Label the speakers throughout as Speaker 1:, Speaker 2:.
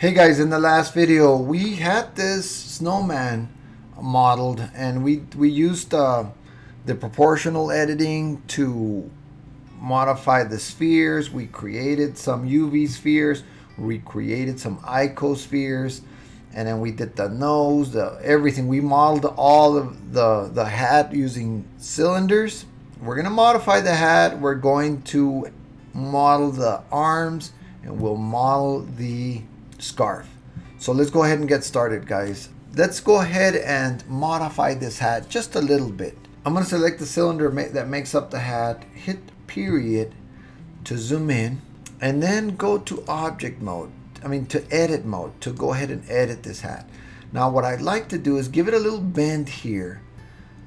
Speaker 1: Hey guys, in the last video we had this snowman modeled and we used the proportional editing to modify the spheres. We created some UV spheres, we created some icospheres, and then we did the nose, the everything. We modeled all of the hat using cylinders. We're gonna modify the hat. We're going to model the arms, and we'll model the scarf. So let's go ahead and get started, guys. Let's go ahead and modify this hat just a little bit. I'm going to select the cylinder that makes up the hat, hit period to zoom in, and then go to object mode. To edit mode, to go ahead and edit this hat. Now what I'd like to do is give it a little bend here,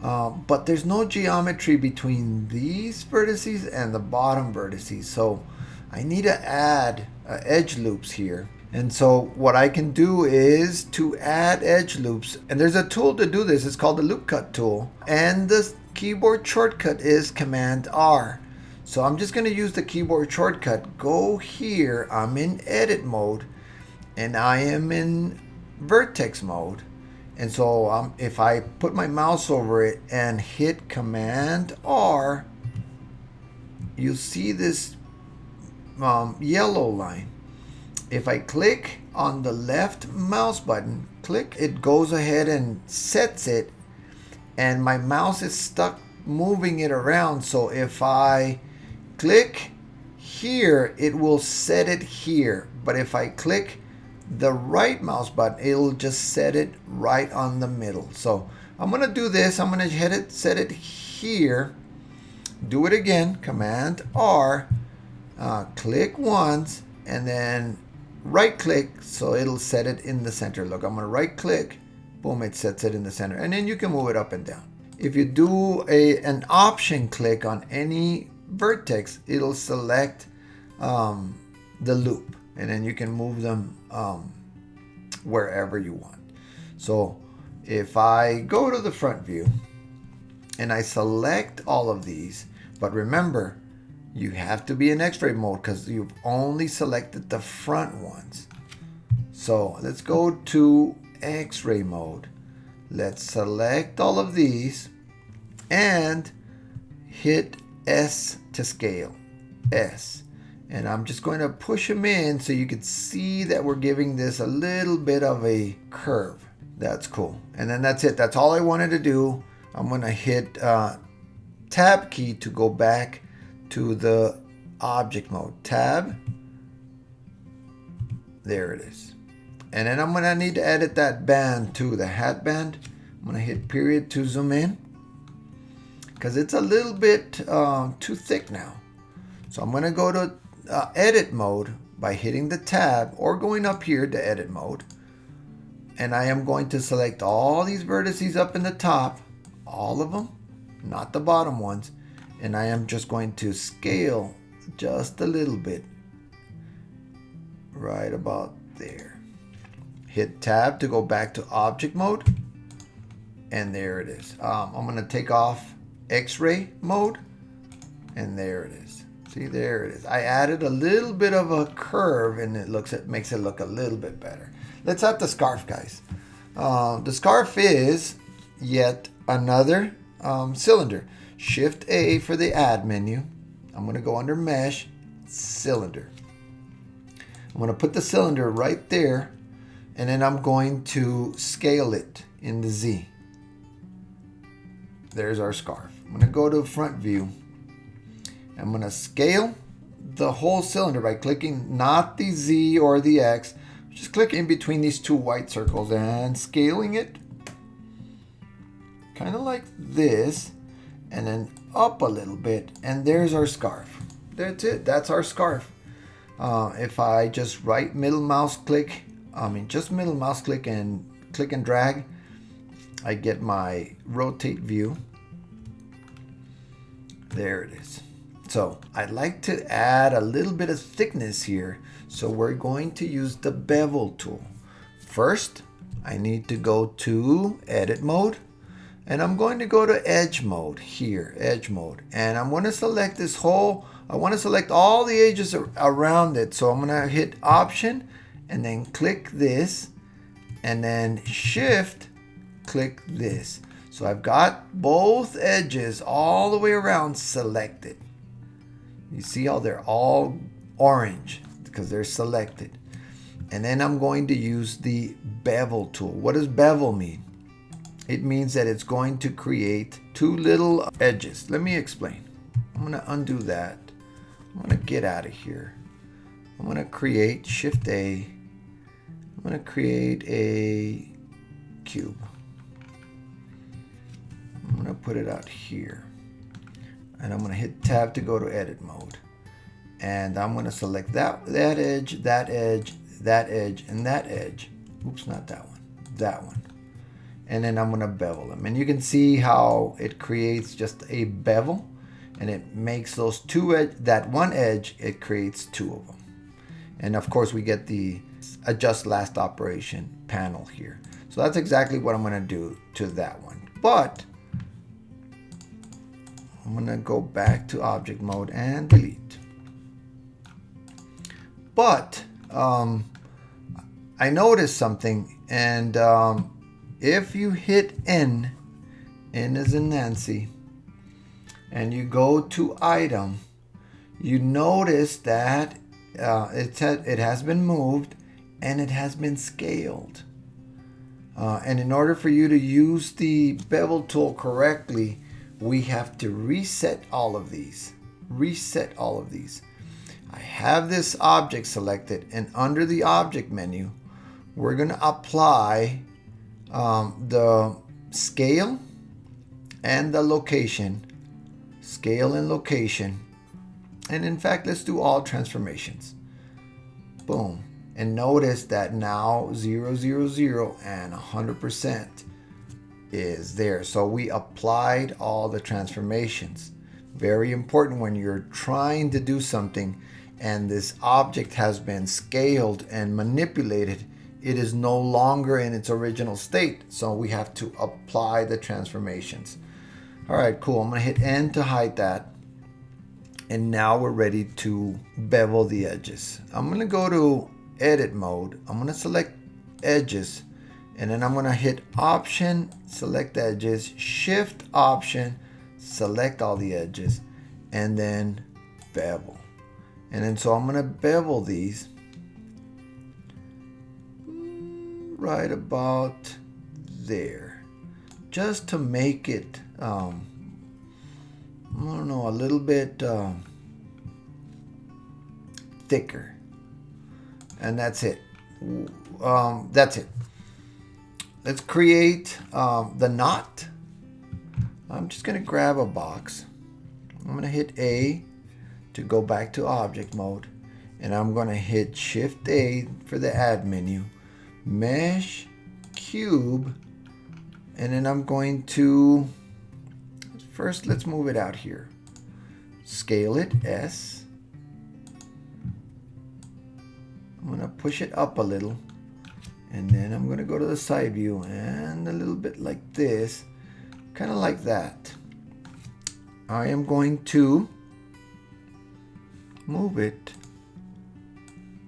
Speaker 1: but there's no geometry between these vertices and the bottom vertices, so I need to add edge loops here. And so what I can do is to add edge loops, and there's a tool to do this. It's called the loop cut tool, and the keyboard shortcut is Command R. So I'm just going to use the keyboard shortcut. Go here, I'm in edit mode, and I am in vertex mode. And so if I put my mouse over it and hit Command R, you'll see this yellow line. If I click on the left mouse button, it goes ahead and sets it, and my mouse is stuck moving it around. So if I click here, it will set it here. But if I click the right mouse button, it'll just set it right on the middle. So I'm going to do this. I'm going to set it here. Do it again. Command R. Click once, and then right click, so it'll set it in the center. Look, I'm going to right click, boom, it sets it in the center, and then you can move it up and down. If you do an option click on any vertex, it'll select the loop, and then you can move them wherever you want. So if I go to the front view and I select all of these, but remember, you have to be in X-ray mode because you've only selected the front ones. So let's go to X-ray mode. Let's select all of these and hit S to scale. S. And I'm just going to push them in so you can see that we're giving this a little bit of a curve. That's cool. And then that's it. That's all I wanted to do. I'm going to hit Tab key to go back to the object mode. Tab. There it is. And then I'm going to need to edit that band too, the hat band. I'm going to hit period to zoom in because it's a little bit too thick now. So I'm going to go to edit mode by hitting the tab or going up here to edit mode. And I am going to select all these vertices up in the top, all of them, not the bottom ones. And I am just going to scale just a little bit, right about there. Hit tab to go back to object mode, and there it is. I'm going to take off X-ray mode, and there it is. See, there it is. I added a little bit of a curve, and it makes it look a little bit better. Let's add the scarf, guys. The scarf is yet another cylinder. Shift A for the add menu. I'm going to go under mesh, cylinder. I'm going to put the cylinder right there, and then I'm going to scale it in the Z. There's our scarf. I'm going to go to front view. I'm going to scale the whole cylinder by clicking not the Z or the X. Just click in between these two white circles and scaling it kind of like this. And then up a little bit, and there's our scarf. That's it. That's our scarf. If I just middle mouse click and click and drag, I get my rotate view. There it is. So I'd like to add a little bit of thickness here, so we're going to use the bevel tool. First, I need to go to edit mode. And I'm going to go to edge mode here, edge mode. And I'm going to select this whole, I want to select all the edges around it. So I'm going to hit option and then click this, and then shift click this. So I've got both edges all the way around selected. You see how they're all orange because they're selected. And then I'm going to use the bevel tool. What does bevel mean? It means that it's going to create two little edges. Let me explain. I'm going to undo that. I'm going to get out of here. I'm going to create Shift A. I'm going to create a cube. I'm going to put it out here. And I'm going to hit tab to go to edit mode. And I'm going to select that edge, that edge, that edge, and that edge. Oops, not that one. That one. And then I'm going to bevel them. And you can see how it creates just a bevel. And it makes those two edge, that one edge, it creates two of them. And of course we get the adjust last operation panel here. So that's exactly what I'm going to do to that one. But I'm going to go back to object mode and delete. But I noticed something, and if you hit N as in Nancy, and you go to item, you notice that it has been moved and it has been scaled. And in order for you to use the bevel tool correctly, we have to reset all of these. Reset all of these. I have this object selected, and under the object menu, we're going to apply the scale and the location. Scale and location. And in fact, let's do all transformations. Boom. And notice that now 0, 0, 0 and 100% is there. So we applied all the transformations. Very important when you're trying to do something and this object has been scaled and manipulated, it is no longer in its original state. So we have to apply the transformations. All right, cool. I'm going to hit N to hide that. And now we're ready to bevel the edges. I'm going to go to edit mode. I'm going to select edges. And then I'm going to hit Option, select edges, Shift Option, select all the edges, and then bevel. And then so I'm going to bevel these right about there, just to make it, I don't know, a little bit thicker. And that's it. That's it. Let's create the knot. I'm just going to grab a box. I'm going to hit A to go back to object mode. And I'm going to hit Shift A for the add menu. Mesh, cube. And then I'm going to, first let's move it out here. Scale it, S. I'm going to push it up a little. And then I'm going to go to the side view and a little bit like this, kind of like that. I am going to move it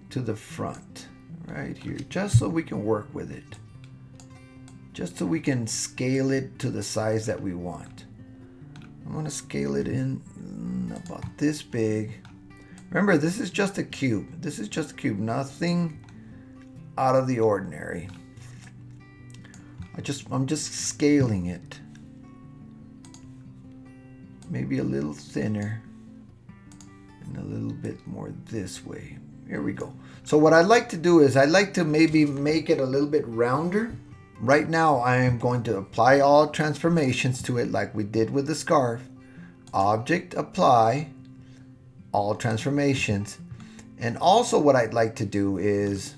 Speaker 1: to the front right here, just so we can work with it. Just so we can scale it to the size that we want. I'm going to scale it in about this big. Remember, this is just a cube. This is just a cube, nothing out of the ordinary. I'm just scaling it. Maybe a little thinner and a little bit more this way. Here we go. So what I'd like to do is I'd like to maybe make it a little bit rounder. Right now I am going to apply all transformations to it like we did with the scarf. Object, apply all transformations. And also what I'd like to do is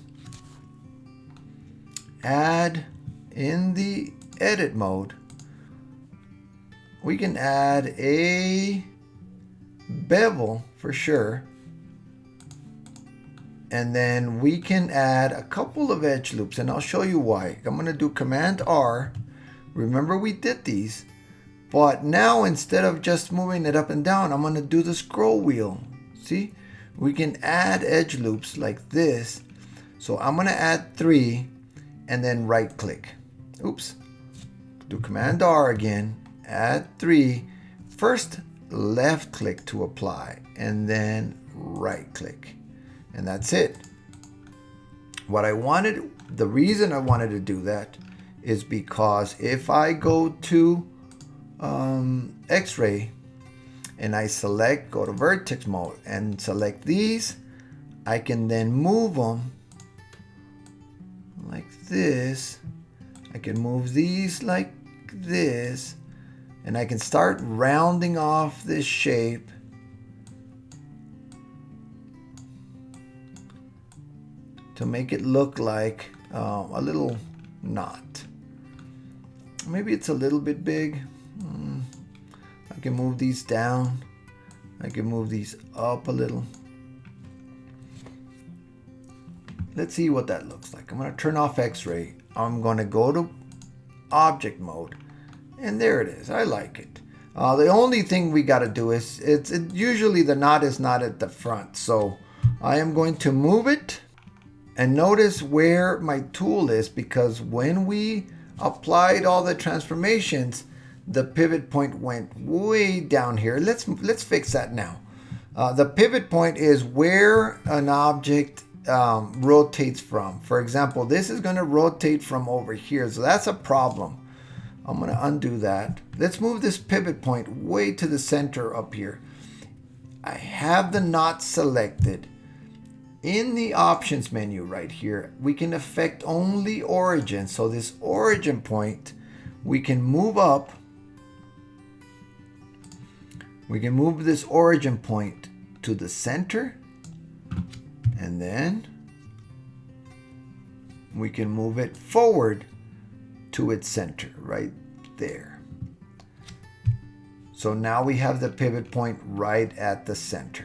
Speaker 1: add in the edit mode, we can add a bevel for sure, and then we can add a couple of edge loops, and I'll show you why. I'm going to do Command R. Remember we did these, but now instead of just moving it up and down, I'm going to do the scroll wheel. See, we can add edge loops like this So I'm gonna add 3 and then right click. Oops. Do Command R again, add 3. First left click to apply and then right click. And that's it. The reason I wanted to do that is because if I go to X-ray and I go to vertex mode and select these, I can then move them like this. I can move these like this, and I can start rounding off this shape to make it look like a little knot. Maybe it's a little bit big. I can move these down. I can move these up a little. Let's see what that looks like. I'm going to turn off X-ray. I'm going to go to object mode, and there it is. I like it. The only thing we got to do is usually the knot is not at the front, so I am going to move it. And notice where my tool is, because when we applied all the transformations, the pivot point went way down here. Let's fix that now. The pivot point is where an object rotates from. For example, this is going to rotate from over here, so that's a problem. I'm going to undo that. Let's move this pivot point way to the center up here. I have the knot selected. In the options menu right here, we can affect only origin. So this origin point, we can move up. We can move this origin point to the center, and then we can move it forward to its center right there. So now we have the pivot point right at the center.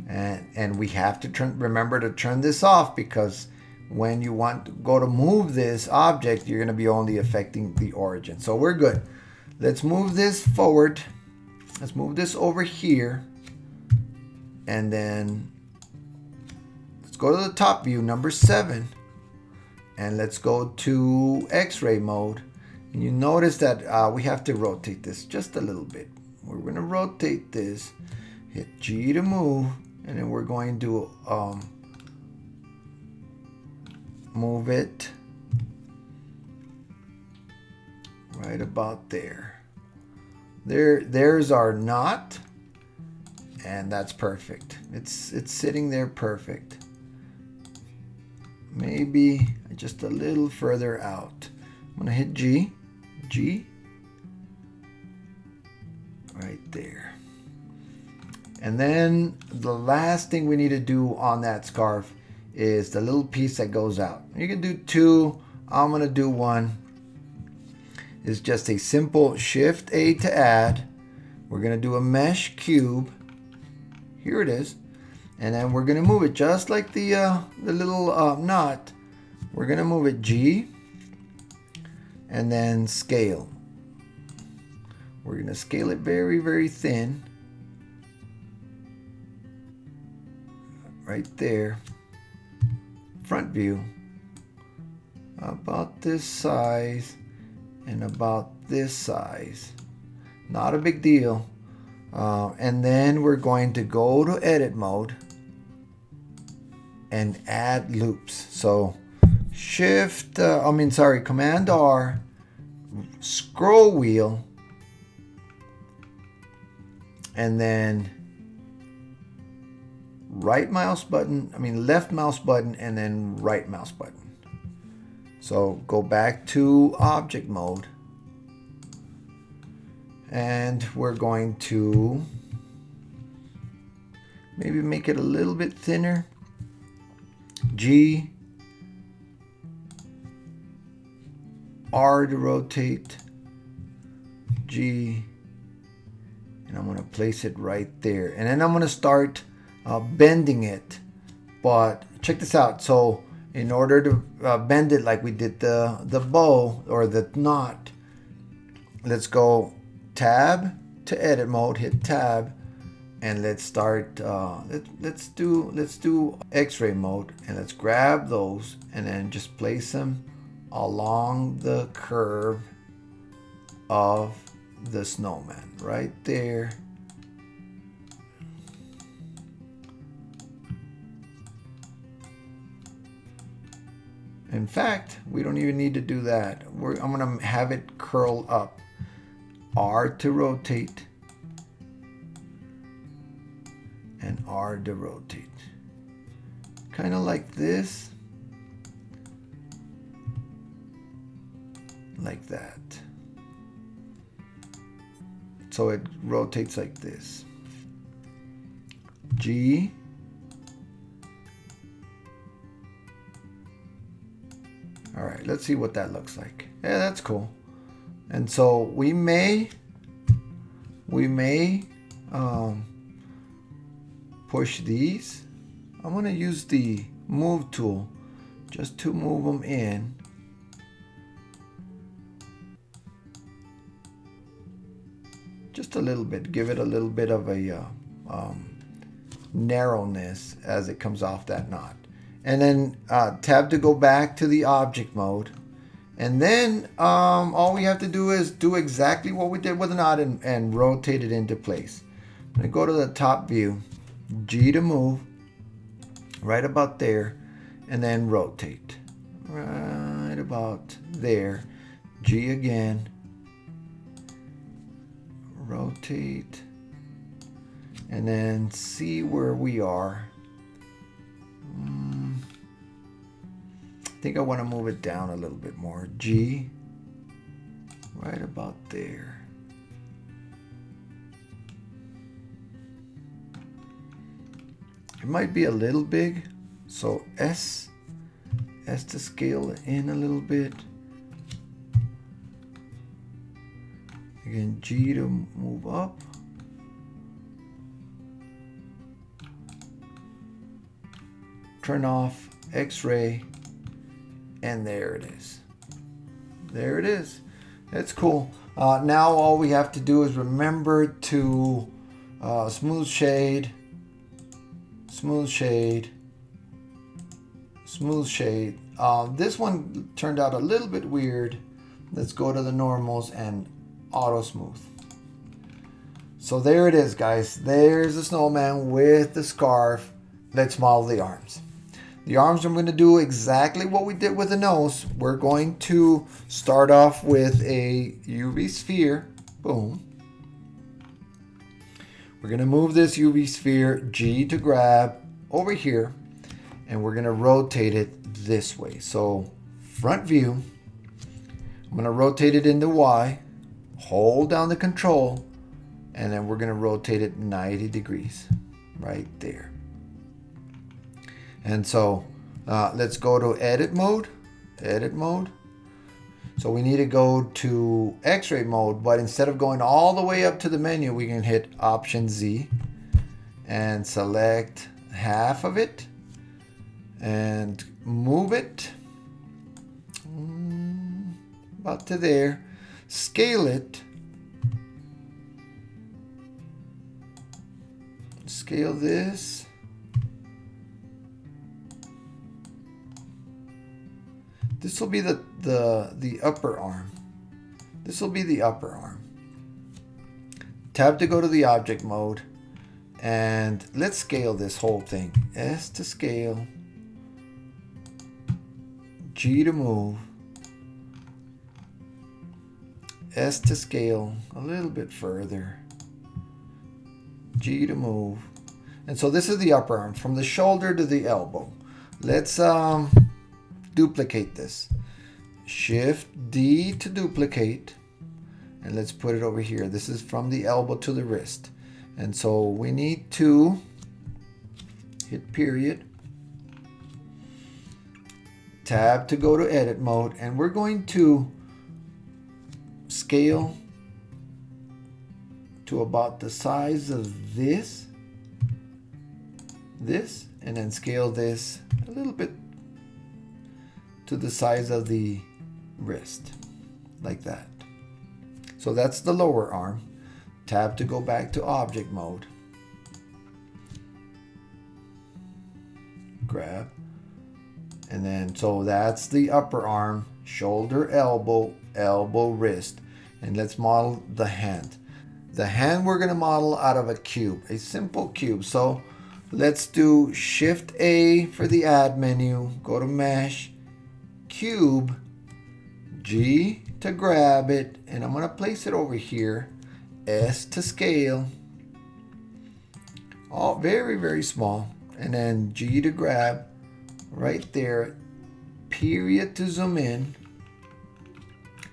Speaker 1: And we have to remember to turn this off, because when you want to go to move this object, you're going to be only affecting the origin. So we're good. Let's move this forward. Let's move this over here. And then let's go to the top view, number 7. And let's go to X-ray mode. And you notice that we have to rotate this just a little bit. We're going to rotate this. Hit G to move, and then we're going to move it right about there. There's our knot, and that's perfect. It's sitting there perfect. Maybe just a little further out. I'm gonna hit G, right there. And then the last thing we need to do on that scarf is the little piece that goes out. You can do 2. I'm going to do 1. It's just a simple Shift A to add. We're going to do a mesh cube. Here it is. And then we're going to move it just like the little knot. We're going to move it G and then scale. We're going to scale it very, very thin. Right there. Front view. About this size and about this size. Not a big deal. And then we're going to go to edit mode and add loops. So Command R, scroll wheel, and then left mouse button, and then right mouse button. So go back to object mode, and we're going to maybe make it a little bit thinner. G, R to rotate, G, and I'm going to place it right there. And then I'm going to start bending it. But check this out. So in order to bend it like we did the bow or the knot, let's go tab to edit mode, hit tab, And let's start, let's do X-ray mode, and let's grab those and then just place them along the curve of the snowman right there. In fact, we don't even need to do that. I'm gonna have it curl up. R to rotate and R to rotate. Kind of like this. Like that. So it rotates like this. G. All right, let's see what that looks like. Yeah, that's cool. And so we may push these. I'm going to use the move tool just to move them in. Just a little bit, give it a little bit of a narrowness as it comes off that knot. And then tab to go back to the object mode. And then all we have to do is do exactly what we did with the knot and rotate it into place. I'm going to go to the top view, G to move, right about there, and then rotate. Right about there, G again, rotate, and then see where we are. I think I want to move it down a little bit more. G, right about there. It might be a little big, so S to scale in a little bit. Again, G to move up. Turn off X-ray, and there it is. There it is. That's cool. Now all we have to do is remember to smooth shade, smooth shade, smooth shade. This one turned out a little bit weird. Let's go to the normals and auto smooth. So there it is, guys. There's the snowman with the scarf. Let's model the arms. The arms, I'm going to do exactly what we did with the nose. We're going to start off with a UV sphere. Boom. We're going to move this UV sphere, G to grab over here, and we're going to rotate it this way. So front view, I'm going to rotate it into Y, hold down the control, and then we're going to rotate it 90 degrees right there. And so let's go to edit mode. So we need to go to X-ray mode, but instead of going all the way up to the menu, we can hit Option Z and select half of it and move it about to there. Scale it. Scale this. This will be the upper arm. This will be the upper arm. Tab to go to the object mode, and let's scale this whole thing. S to scale, G to move, S to scale a little bit further, G to move. And so this is the upper arm from the shoulder to the elbow. Let's duplicate this. Shift D to duplicate, and let's put it over here. This is from the elbow to the wrist, and so we need to hit period, tab to go to edit mode, and we're going to scale to about the size of this, and then scale this a little bit to the size of the wrist, like that. So that's the lower arm. Tab to go back to object mode. grab. And then, so that's the upper arm, shoulder, elbow, elbow, wrist. And let's model the hand. The hand we're gonna model out of a cube, a simple cube. So let's do Shift A for the add menu, go to mesh, cube, G to grab it, and I'm gonna place it over here, S to scale, all very, very small, and then G to grab right there, period to zoom in,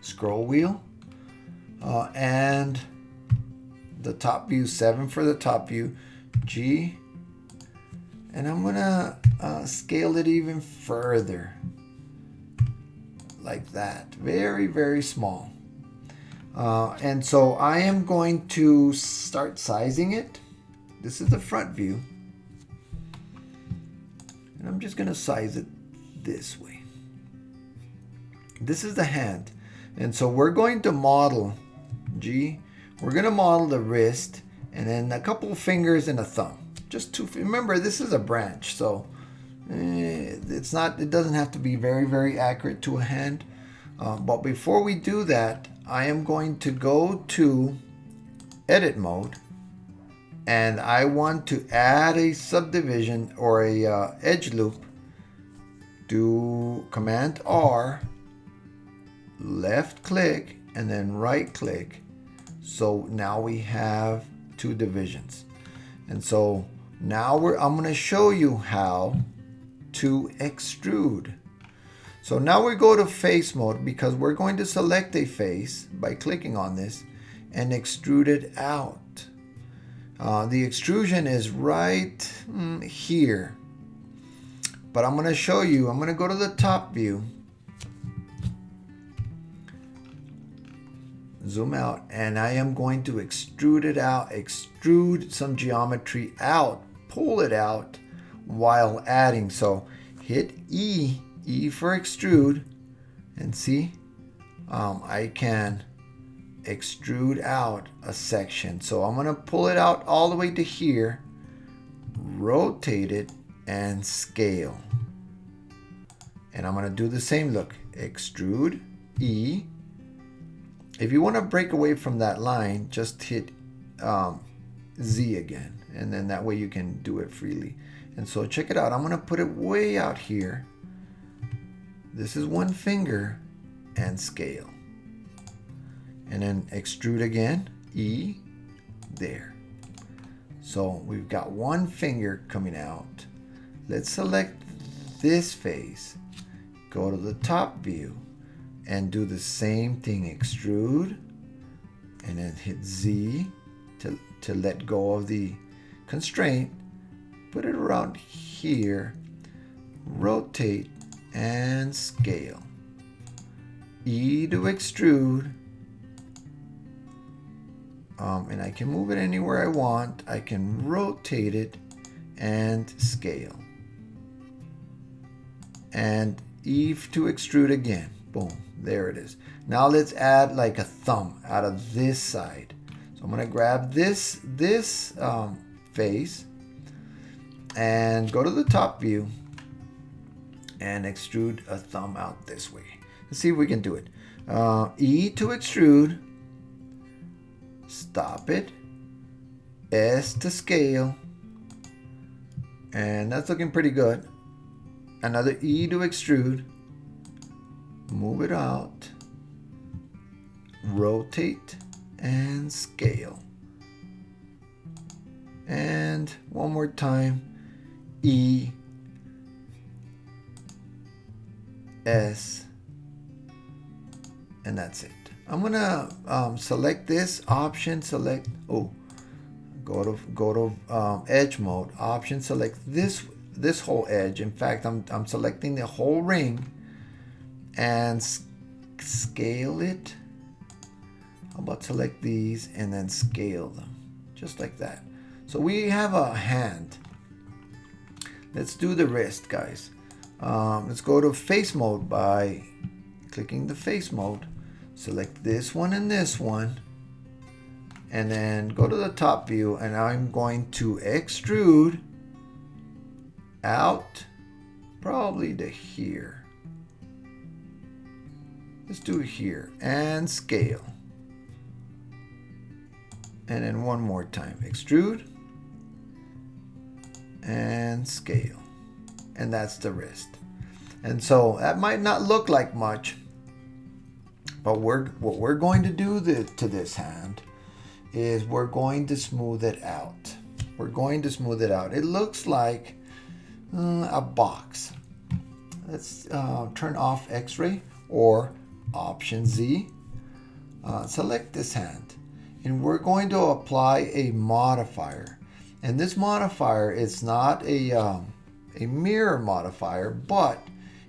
Speaker 1: scroll wheel, and the top view, 7 for the top view, G, and I'm gonna scale it even further, like that, very, very small. And so I am going to start sizing it. This is the front view, and I'm just gonna size it this way. This is the hand, and so we're going to model G. We're gonna model the wrist, and then a couple of fingers and a thumb. Just two. Remember, this is a branch, so it's not. It doesn't have to be very, very accurate to a hand. But before we do that, I am going to go to edit mode, and I want to add a subdivision or a edge loop. Do Command R, left click, and then right click. So now we have two divisions. And so now I'm going to show you how to extrude. So now we go to face mode, because we're going to select a face by clicking on this and extrude it out. The extrusion is right here. But I'm going to show you, I'm going to go to the top view, zoom out, and I am going to extrude it out, extrude some geometry out, pull it out while adding. So hit E for extrude, and see, I can extrude out a section. So I'm gonna pull it out all the way to here, rotate it, and scale. And I'm gonna do the same look, extrude, E. If you want to break away from that line, just hit Z again, and then that way you can do it freely. And so check it out. I'm going to put it way out here. This is one finger, and scale. And then extrude again, E, there. So we've got one finger coming out. Let's select this face, go to the top view, and do the same thing, extrude, and then hit Z to let go of the constraint, put it around here, rotate, and scale. E to extrude, and I can move it anywhere I want. I can rotate it and scale. And E to extrude again, boom. There it is. Now let's add like a thumb out of this side. So I'm going to grab this face and go to the top view and extrude a thumb out this way. Let's see if we can do it. E to extrude, stop it, S to scale, and that's looking pretty good. Another E to extrude, move it out, rotate, and scale. And one more time, E, S, and that's it. I'm gonna select this option, select, go to edge mode, option, select this whole edge. In fact, I'm selecting the whole ring and scale it. How about select these and then scale them just like that. So we have a hand. Let's do the wrist, guys. Let's go to face mode by clicking the face mode. Select this one and this one, and then go to the top view, and I'm going to extrude out probably to here. Let's do it here and scale. And then one more time, extrude and scale. And that's the wrist. And so that might not look like much, but what we're going to do to this hand is we're going to smooth it out. We're going to smooth it out. It looks like a box. Let's turn off X-ray or Option Z. Select this hand, and we're going to apply a modifier. And this modifier is not a mirror modifier, but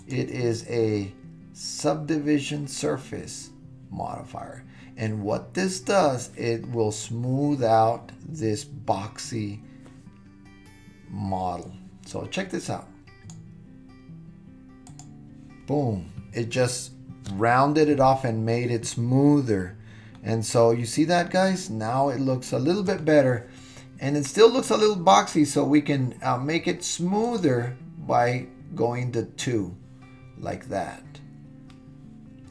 Speaker 1: it is a subdivision surface modifier. And what this does, it will smooth out this boxy model. So check this out. Boom. It just rounded it off and made it smoother. And so you see that, guys? Now it looks a little bit better. And it still looks a little boxy, so we can make it smoother by going to 2, like that.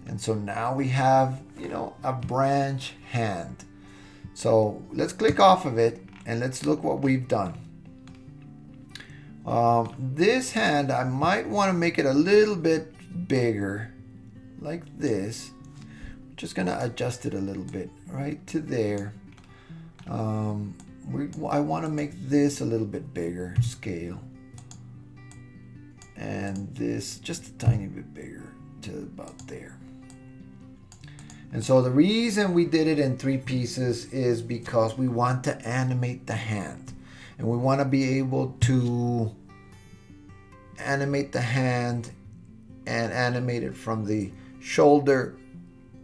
Speaker 1: And so now we have, you know, a branch hand. So let's click off of it and let's look what we've done. This hand, I might want to make it a little bit bigger, like this. Just gonna adjust it a little bit right to there. I want to make this a little bit bigger, scale, and this just a tiny bit bigger to about there. And so the reason we did it in 3 pieces is because we want to animate the hand, and we want to be able to animate the hand and animate it from the shoulder,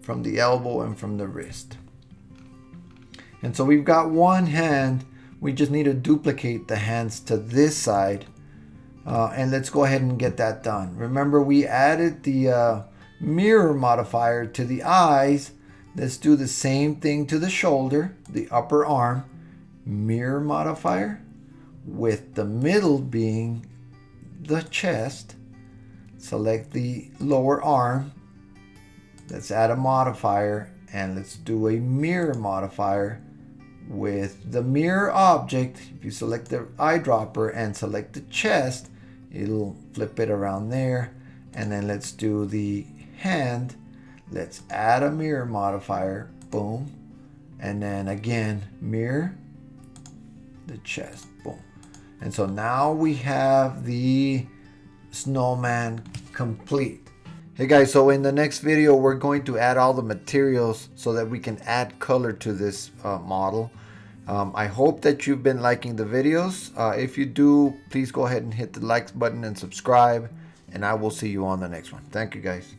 Speaker 1: from the elbow, and from the wrist. And so we've got one hand. We just need to duplicate the hands to this side, and let's go ahead and get that done. Remember, we added the mirror modifier to the eyes. Let's do the same thing to the shoulder, the upper arm, mirror modifier, with the middle being the chest. Select the lower arm. Let's add a modifier, and let's do a mirror modifier with the mirror object. If you select the eyedropper and select the chest, it'll flip it around there. And then let's do the hand. Let's add a mirror modifier. Boom. And then again, mirror the chest. Boom. And so now we have the snowman complete. Hey guys, so in the next video we're going to add all the materials so that we can add color to this model. I hope that you've been liking the videos. If you do, please go ahead and hit the like button and subscribe, and I will see you on the next one. Thank you, guys.